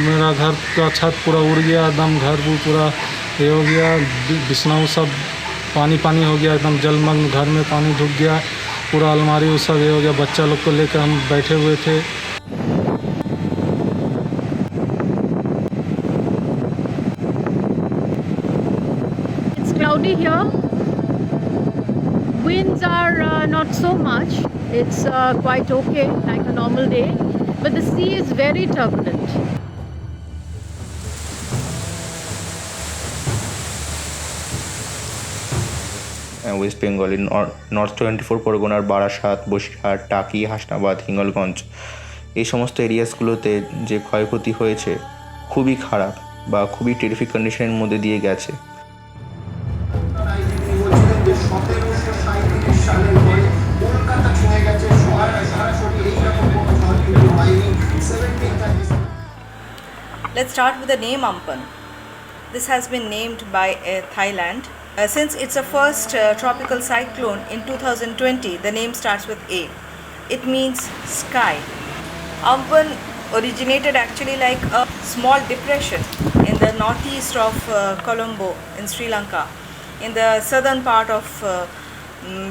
मेरा घर का छत पूरा उड़ गया एकदम, घर भी पूरा ये हो गया, बिछना सब पानी पानी हो गया, एकदम जलमग्न, घर में पानी ढुक गया, पूरा अलमारी वो सब ये हो गया। बच्चा लोग को लेकर हम बैठे हुए थे। It's cloudy here. Winds are not so much. It's quite okay, like a normal day. But the sea is very turbulent. West বেঙ্গলের নর্থ 24 পরগনার বারাসাত, বসিরহাট, টাকি, হাসনাবাদ, হিঙ্গলগঞ্জ এই সমস্ত এরিয়াসগুলোতে যে ক্ষয়ক্ষতি হয়েছে খুবই খারাপ বা খুবই টেরিফিক কন্ডিশনের মধ্যে দিয়ে গেছে। Let's start with the name Amphan. This has been named by Thailand. Since it's a first tropical cyclone in 2020, the name starts with A. It means sky. Amphan originated actually like a small depression in the northeast of Colombo in Sri Lanka, in the southern part of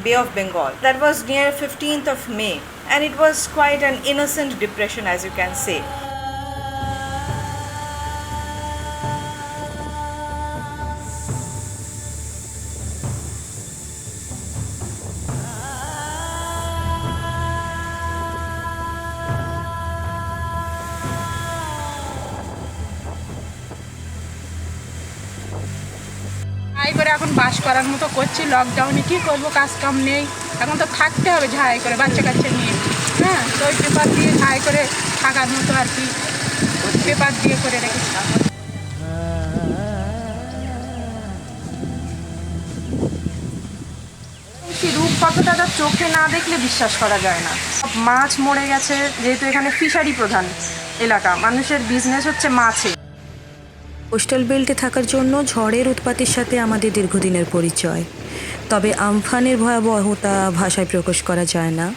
Bay of Bengal. That was near 15th of May, and it was quite an innocent depression, as you can say. ঝাড়াই করে এখন বাস করার মতো করছি। লকডাউনে কী করবো, কাজ কাম নেই, এখন তো থাকতে হবে ঝাড়াই করে বাচ্চা কাচ্চা নিয়ে। হ্যাঁ, তো ওই পেপার দিয়ে ঝাড়াই করে থাকার মতো আর কি, পেপার দিয়ে করে রেখেছি। রূপকথাটা তার চোখে না দেখলে বিশ্বাস করা যায় না। মাছ মরে গেছে, যেহেতু এখানে ফিশারি প্রধান এলাকা, মানুষের বিজনেস হচ্ছে মাছে। কোস্টাল বেল্টে থাকার জন্য ঝড়ের উৎপাতের সাথে আমাদের দীর্ঘদিনের পরিচয়, তবে আমফানের ভয়াবহতা ভাষায় প্রকাশ করা যায় না।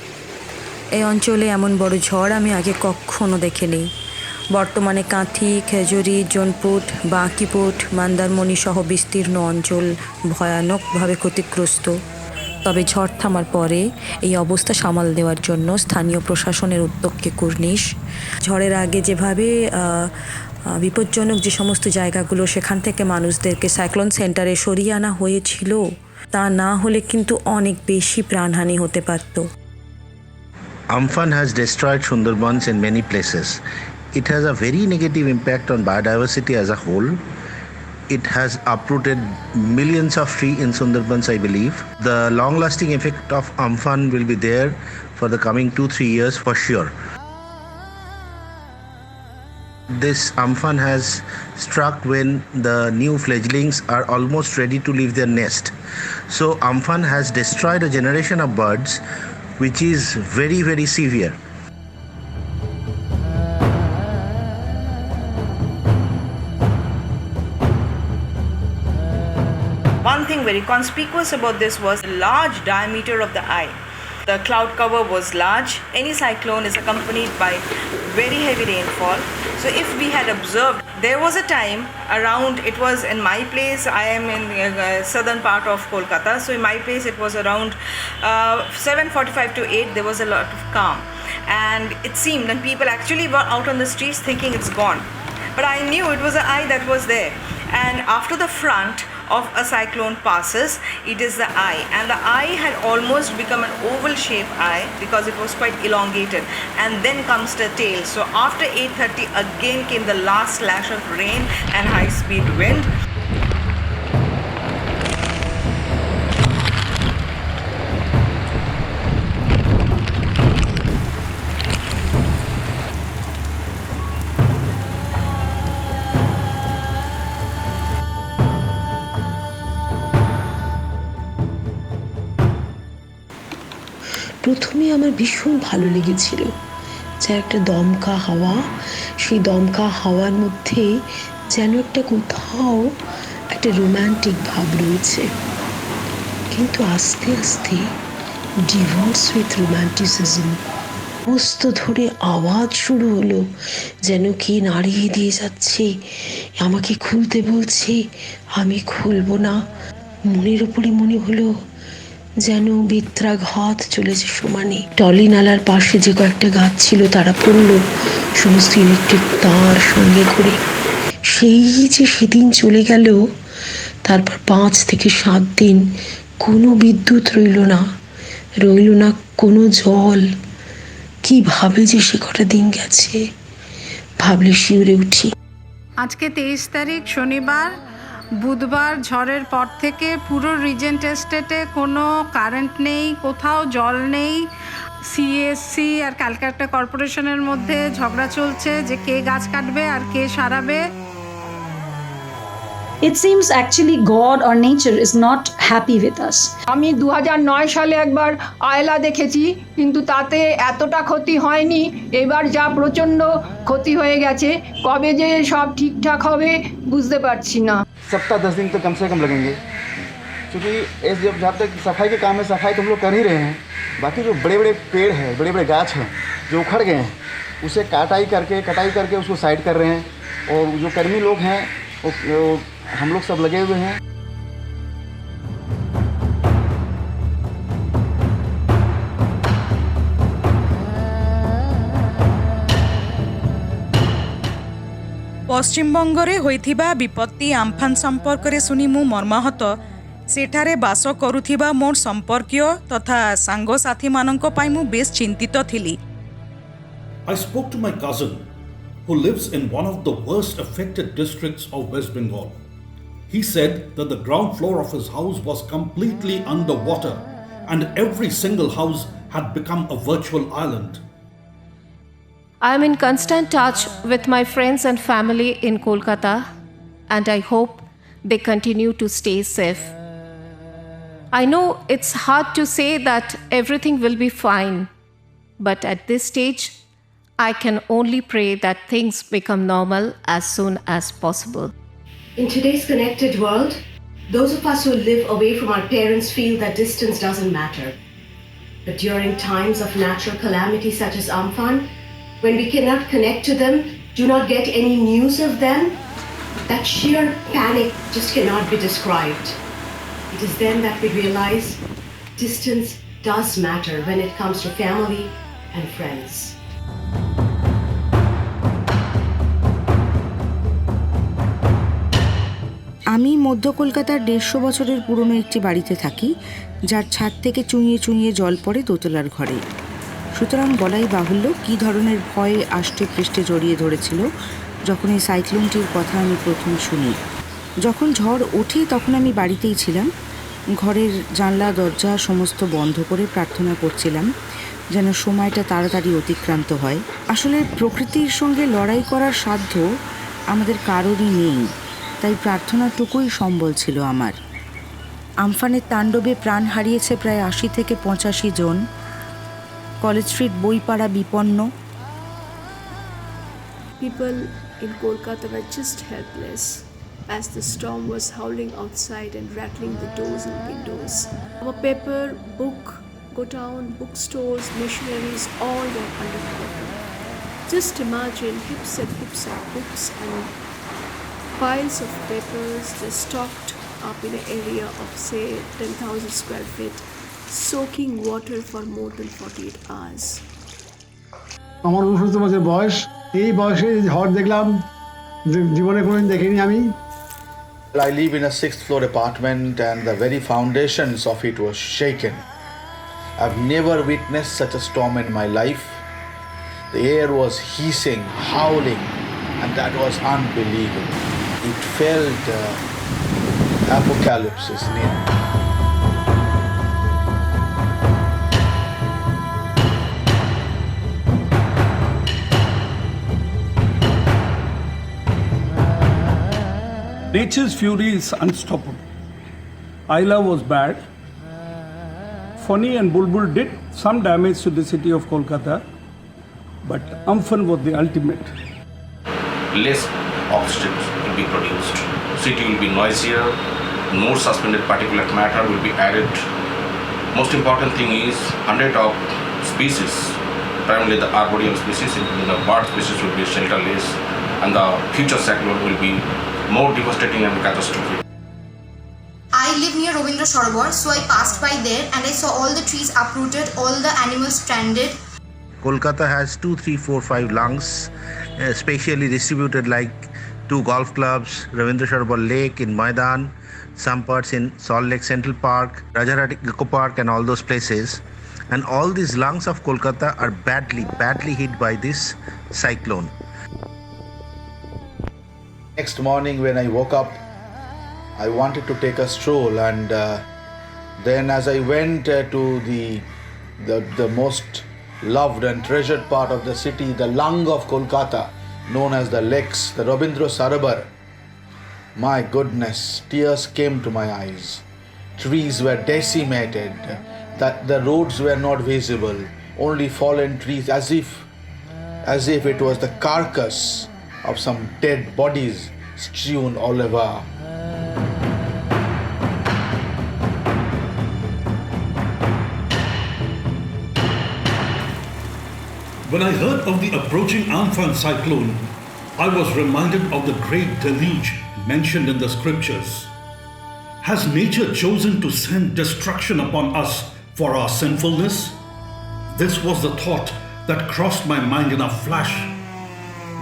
এই অঞ্চলে এমন বড় ঝড় আমি আগে কখনো দেখিনি। বর্তমানে কাঁথি, খেজুরি, জোনপুট, বাঁকিপুট, মন্দারমণি সহ বিস্তীর্ণ অঞ্চল ভয়ানকভাবে ক্ষতিগ্রস্ত। তবে ঝড় থামার পরে এই অবস্থা সামাল দেওয়ার জন্য স্থানীয় প্রশাসনের উদ্যোগকে কুর্নিশ। ঝড়ের আগে যেভাবে বিপজ্জনক যে সমস্ত জায়গাগুলো, সেখান থেকে মানুষদেরকে সাইক্লোন সেন্টারে সরিয়ে আনা হয়েছিল, তা না হলে কিন্তু অনেক বেশি প্রাণহানি হতে পারত। Amphan has destroyed Sundarbans in many places. It has a very negative impact on biodiversity as a whole. It has uprooted millions of trees in Sundarbans, I believe. The long-lasting effect of Amphan will be there for the coming 2-3 years for sure. This Amphan has struck when the new fledglings are almost ready to leave their nest. So Amphan has destroyed a generation of birds, which is very, very severe. One thing very conspicuous about this was the large diameter of the eye. The cloud cover was large. Any cyclone is accompanied by very heavy rainfall. So if we had observed, there was a time around, it was in my place, I am in southern part of Kolkata, so in my place it was around 7:45 to 8, there was a lot of calm. And it seemed that people actually were out on the streets thinking it's gone. But I knew it was an eye that was there. And after the front of a cyclone passes, it is the eye, and the eye had almost become an oval shaped eye because it was quite elongated, and then comes the tail. So after 8:30 again came the last slash of rain and high speed wind. প্রথমে আমার ভীষণ ভালো লেগেছিল, যা একটা দমকা হাওয়া, সেই দমকা হাওয়ার মধ্যে যেন একটা কোথাও একটা রোম্যান্টিক ভাব রয়েছে। কিন্তু আস্তে আস্তে ডিভোর্স উইথ রোম্যান্টিসিজম, প্রস্থ ধরে আওয়াজ শুরু হলো, যেন কে নাড়িয়ে দিয়ে যাচ্ছে, আমাকে খুলতে বলছে, আমি খুলবো না। মনের ওপরে মনে হলো যেন বেত্রাঘাত চলেছে সমানে। টলি নালার পাশে যে কয়েকটা গাছ ছিল তারা পড়লো, সমস্ত ইলেকট্রিক তার সঙ্গে করে। সেই যে সেদিন চলে গেল, তারপর 5 থেকে 7 দিন কোনো বিদ্যুৎ রইল না কোনো জল। কিভাবে যে সে কটা দিন গেছে ভাবলে শিউরে উঠি। আজকে 23 তারিখ শনিবার, বুধবার ঝড়ের পর থেকে পুরো রিজেন্ট এস্টেটে কোনো কারেন্ট নেই, কোথাও জল নেই। সিএসসি আর ক্যালকাটা কর্পোরেশনের মধ্যে ঝগড়া চলছে যে কে গাছ কাটবে আর কে সারাবে। It seems actually God or nature is not happy with us. আমি 2009 সালে একবার আয়লা দেখেছি, কিন্তু তাতে এতটা ক্ষতি হয়নি। এবার যা প্রচণ্ড ক্ষতি হয়ে গেছে, কবে যে সব ঠিকঠাক হবে বুঝতে পারছি না। सप्ताह 10 दिन तो कम से कम लगेंगे, क्योंकि जब तक सफाई के काम है, सफाई तो हम लोग कर ही रहे हैं। बाकी जो बड़े बड़े पेड़ हैं, बड़े बड़े गाछ हैं जो उखड़ गए हैं, उसे कटाई करके उसको साइड कर रहे हैं। और जो कर्मी लोग हैं वो हम लोग सब लगे हुए हैं। ପଶ୍ଚିମବଙ୍ଗରେ ହୋଇଥିବା ବିପତ୍ତି ଆମ୍ଫାନ ସମ୍ପର୍କରେ ଶୁଣି ମୁଁ ମର୍ମାହତ। ସେଠାରେ ବାସ କରୁଥିବା ମୋର ସମ୍ପର୍କୀୟ ତଥା ସାଙ୍ଗସାଥୀମାନଙ୍କ ପାଇଁ ମୁଁ ବେଶ୍ ଚିନ୍ତିତ ଥିଲି। I spoke to my cousin who lives in one of the worst affected districts of West Bengal. He said that the ground floor of his house was completely underwater and every single house had become a virtual island. I am in constant touch with my friends and family in Kolkata, and I hope they continue to stay safe. I know it's hard to say that everything will be fine, but at this stage, I can only pray that things become normal as soon as possible. In today's connected world, those of us who live away from our parents feel that distance doesn't matter. But during times of natural calamity such as Amphan, when we cannot connect to them, do not get any news of them, that sheer panic just cannot be described. It is then that we realize distance does matter when it comes to family and friends. আমি মধ্য কলকাতার 150 বছরের পুরনো একটি বাড়িতে থাকি, যার ছাদ থেকে চুঁইয়ে চুঁইয়ে জল পড়ে দোতলার ঘরে। সুতরাং বলাই বাহুল্য কী ধরনের ভয় আষ্টে পৃষ্ঠে জড়িয়ে ধরেছিল যখন এই সাইক্লোনটির কথা আমি প্রথম শুনি। যখন ঝড় ওঠে তখন আমি বাড়িতেই ছিলাম। ঘরের জানলা দরজা সমস্ত বন্ধ করে প্রার্থনা করছিলাম যেন সময়টা তাড়াতাড়ি অতিক্রান্ত হয়। আসলে প্রকৃতির সঙ্গে লড়াই করার সাধ্য আমাদের কারোরই নেই, তাই প্রার্থনাটুকুই সম্বল ছিল আমার। আমফানের তাণ্ডবে প্রাণ হারিয়েছে প্রায় 80 থেকে 85 জন। কলেজ স্ট্রিট বইপাড়া বিপন্ন। People in Kolkata were just helpless as the storm was howling outside and rattling the doors and windows. Our paper, book, godown, bookstores, missionaries, all were underwater. Just imagine heaps and heaps of books and piles of papers just stocked up in an area of say 10,000 square feet, soaking water for more than 48 hours. আমার 69 বছর বয়স, এই বয়সে ঝড় দেখলাম জীবনে কোনোদিন দেখিনি আমি। I live in a 6th floor apartment and the very foundations of it was shaken. I've never witnessed such a storm in my life. The air was hissing, howling, and that was unbelievable. It felt apocalypse is near. Nature's fury is unstoppable. Ayla was bad. Fani and Bulbul did some damage to the city of Kolkata, but Amphan was the ultimate. Less oxygen will be produced. City will be noisier. More suspended particulate matter will be added. Most important thing is 100 of species primarily the arboreal species, including the bird species, will be shelterless, and the future cyclone will be more devastating and catastrophic. I live near Robindra Sarovar, so I passed by there and I saw all the trees uprooted, all the animals stranded. Kolkata has 2, 3, 4, 5 lungs, spatially distributed like 2 golf clubs, Ravindra Sarovar Lake in Maidan, some parts in Salt Lake Central Park, Rajarhat Eco Park and all those places. And all these lungs of Kolkata are badly hit by this cyclone. Next morning when I woke up, I wanted to take a stroll, and then as I went to the most loved and treasured part of the city, the lung of Kolkata, known as the lakes, the Rabindra Sarovar, my goodness, tears came to my eyes. Trees were decimated, that the roads were not visible, only fallen trees, as if it was the carcass of some dead bodies strewn all over. When I heard of the approaching Amphan cyclone, I was reminded of the great deluge mentioned in the scriptures. Has nature chosen to send destruction upon us for our sinfulness? This was the thought that crossed my mind in a flash.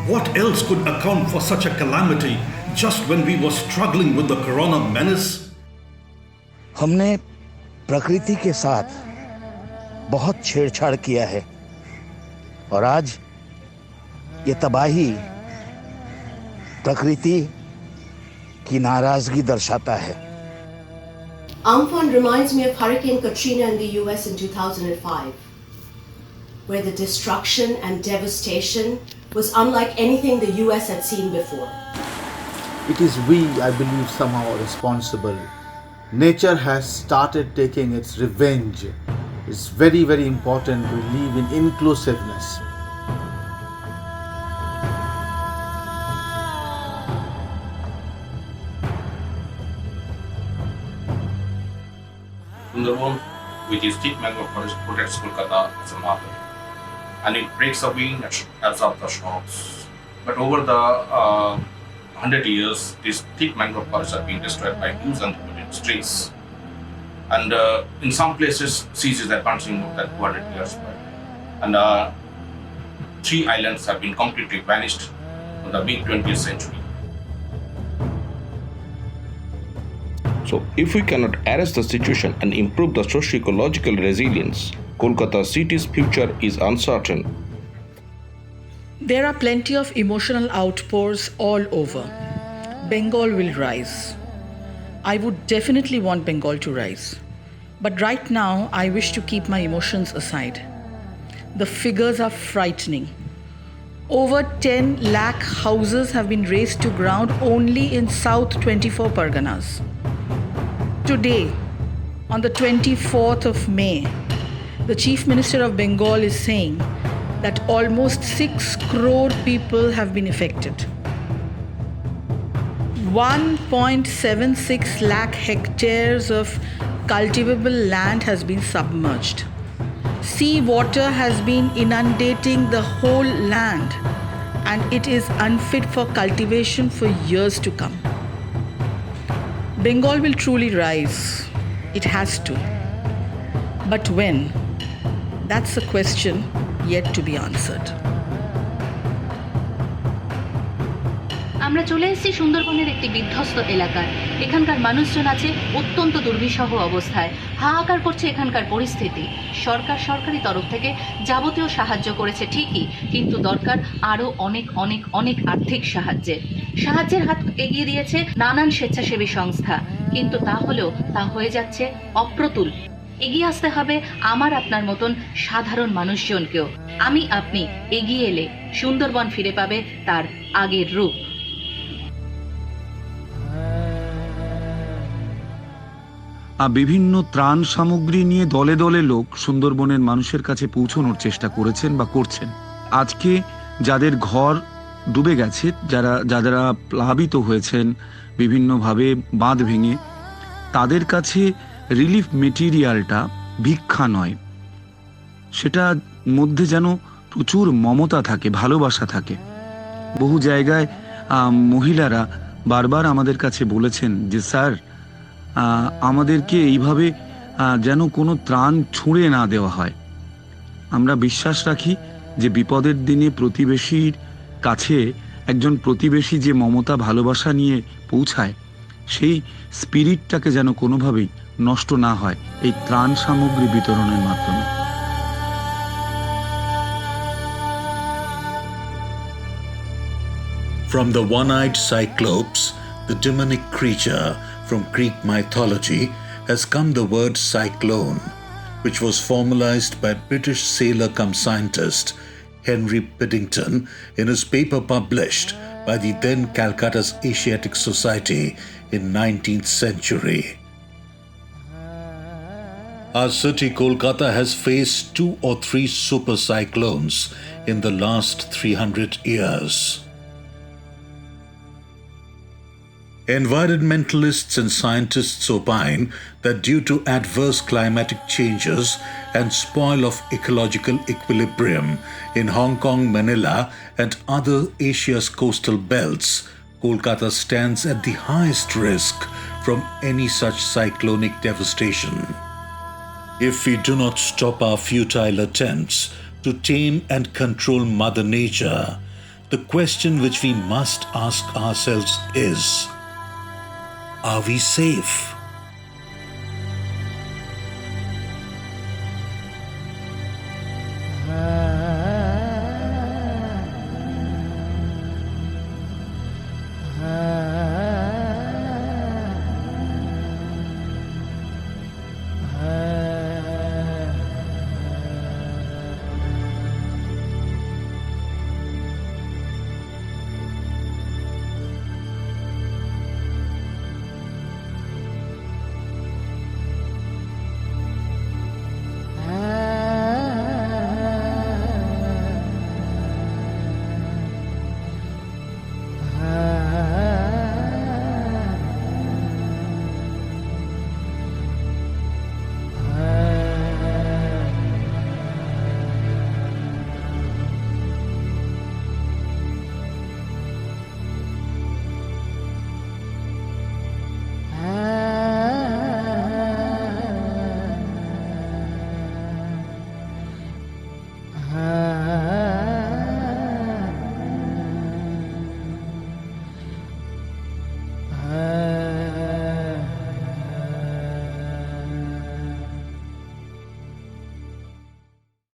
What else could account for such a calamity just when we were struggling with the corona menace? हमने प्रकृति के साथ बहुत छेड़छाड़ किया है और आज ये तबाही प्रकृति की नाराजगी दर्शाता है। Amphan reminds me of Hurricane Katrina in the US in 2005, where the destruction and devastation was unlike anything the US had seen before. It is we, I believe, somehow responsible. Nature has started taking its revenge. It's very, very important to live in inclusiveness. Sundarban, which is thick mangrove forest, protects Kolkata as a mother, and it breaks the wind and absorbs the shocks. But over the 100 years, these thick mangrove forests are being destroyed by huge unlimited trees. And in some places, seas is advancing more than 200 years back. And 3 islands have been completely vanished in the mid-20th century. So, if we cannot arrest the situation and improve the socio-ecological resilience, Kolkata city's future is uncertain. There are plenty of emotional outpours all over. Bengal will rise. I would definitely want Bengal to rise. But right now, I wish to keep my emotions aside. The figures are frightening. Over 10 lakh houses have been razed to ground only in South 24 Parganas. Today, on the 24th of May, the Chief Minister of Bengal is saying that almost 6 crore people have been affected. 1.76 lakh hectares of cultivable land has been submerged. Sea water has been inundating the whole land, and it is unfit for cultivation for years to come. Bengal will truly rise. It has to. But when? That's a question yet to be answered. আমরা চলে এসেছি সুন্দরবনের একটি বিধ্বস্ত এলাকায়। এখানকার মানুষজন আছে অত্যন্ত দুর্বিষহ অবস্থায়। হাহাকার করছে এখানকার পরিস্থিতি। সরকারি তরফ থেকে যাবতীয় সাহায্য করেছে ঠিকই, কিন্তু দরকার আরও অনেক আর্থিক সাহায্যের হাত এগিয়ে দিয়েছে নানান স্বেচ্ছাসেবী সংস্থা, কিন্তু তা হয়ে যাচ্ছে অপ্রতুল। এগিয়ে আসতে হবে আমার আপনার মতন সাধারণ মানুষজনকেও। আপনি এগিয়ে এলে সুন্দরবন ফিরে পাবে তার আগের রূপ। বিভিন্ন ত্রাণ সামগ্রী নিয়ে দলে দলে লোক সুন্দরবনের মানুষের কাছে পৌঁছানোর চেষ্টা করেছেন বা করছেন। আজকে যাদের ঘর ডুবে গেছে, যারা প্লাবিত হয়েছেন বিভিন্নভাবে বাঁধ ভেঙে, তাদের কাছে রিলিফ মেটেরিয়ালটা ভিক্ষা নয়, সেটা মধ্যে যেন প্রচুর মমতা থাকে, ভালোবাসা থাকে। বহু জায়গায় মহিলারা বারবার আমাদের কাছে বলেছেন যে স্যার আমাদেরকে এইভাবে যেন কোনো ত্রাণ ছুঁড়ে না দেওয়া হয়। আমরা বিশ্বাস রাখি যে বিপদের দিনে প্রতিবেশীর কাছে একজন প্রতিবেশী যে মমতা ভালোবাসা নিয়ে পৌঁছায়, সেই স্পিরিটটাকে যেন কোনোভাবেই নষ্ট না হয় এই ত্রাণ সামগ্রী বিতরণের মাধ্যমে। From the one-eyed Cyclops, the demonic creature from Greek mythology, has come the word cyclone, which was formalized by British sailor-cum-scientist Henry Piddington in his paper published by the then Calcutta's Asiatic Society in 19th century. Our city, Kolkata, has faced 2 or 3 super cyclones in the last 300 years. Environmentalists and scientists opine that due to adverse climatic changes and spoil of ecological equilibrium in Hong Kong, Manila and other Asia's coastal belts, Kolkata stands at the highest risk from any such cyclonic devastation. If we do not stop our futile attempts to tame and control Mother Nature, the question which we must ask ourselves is, are we safe?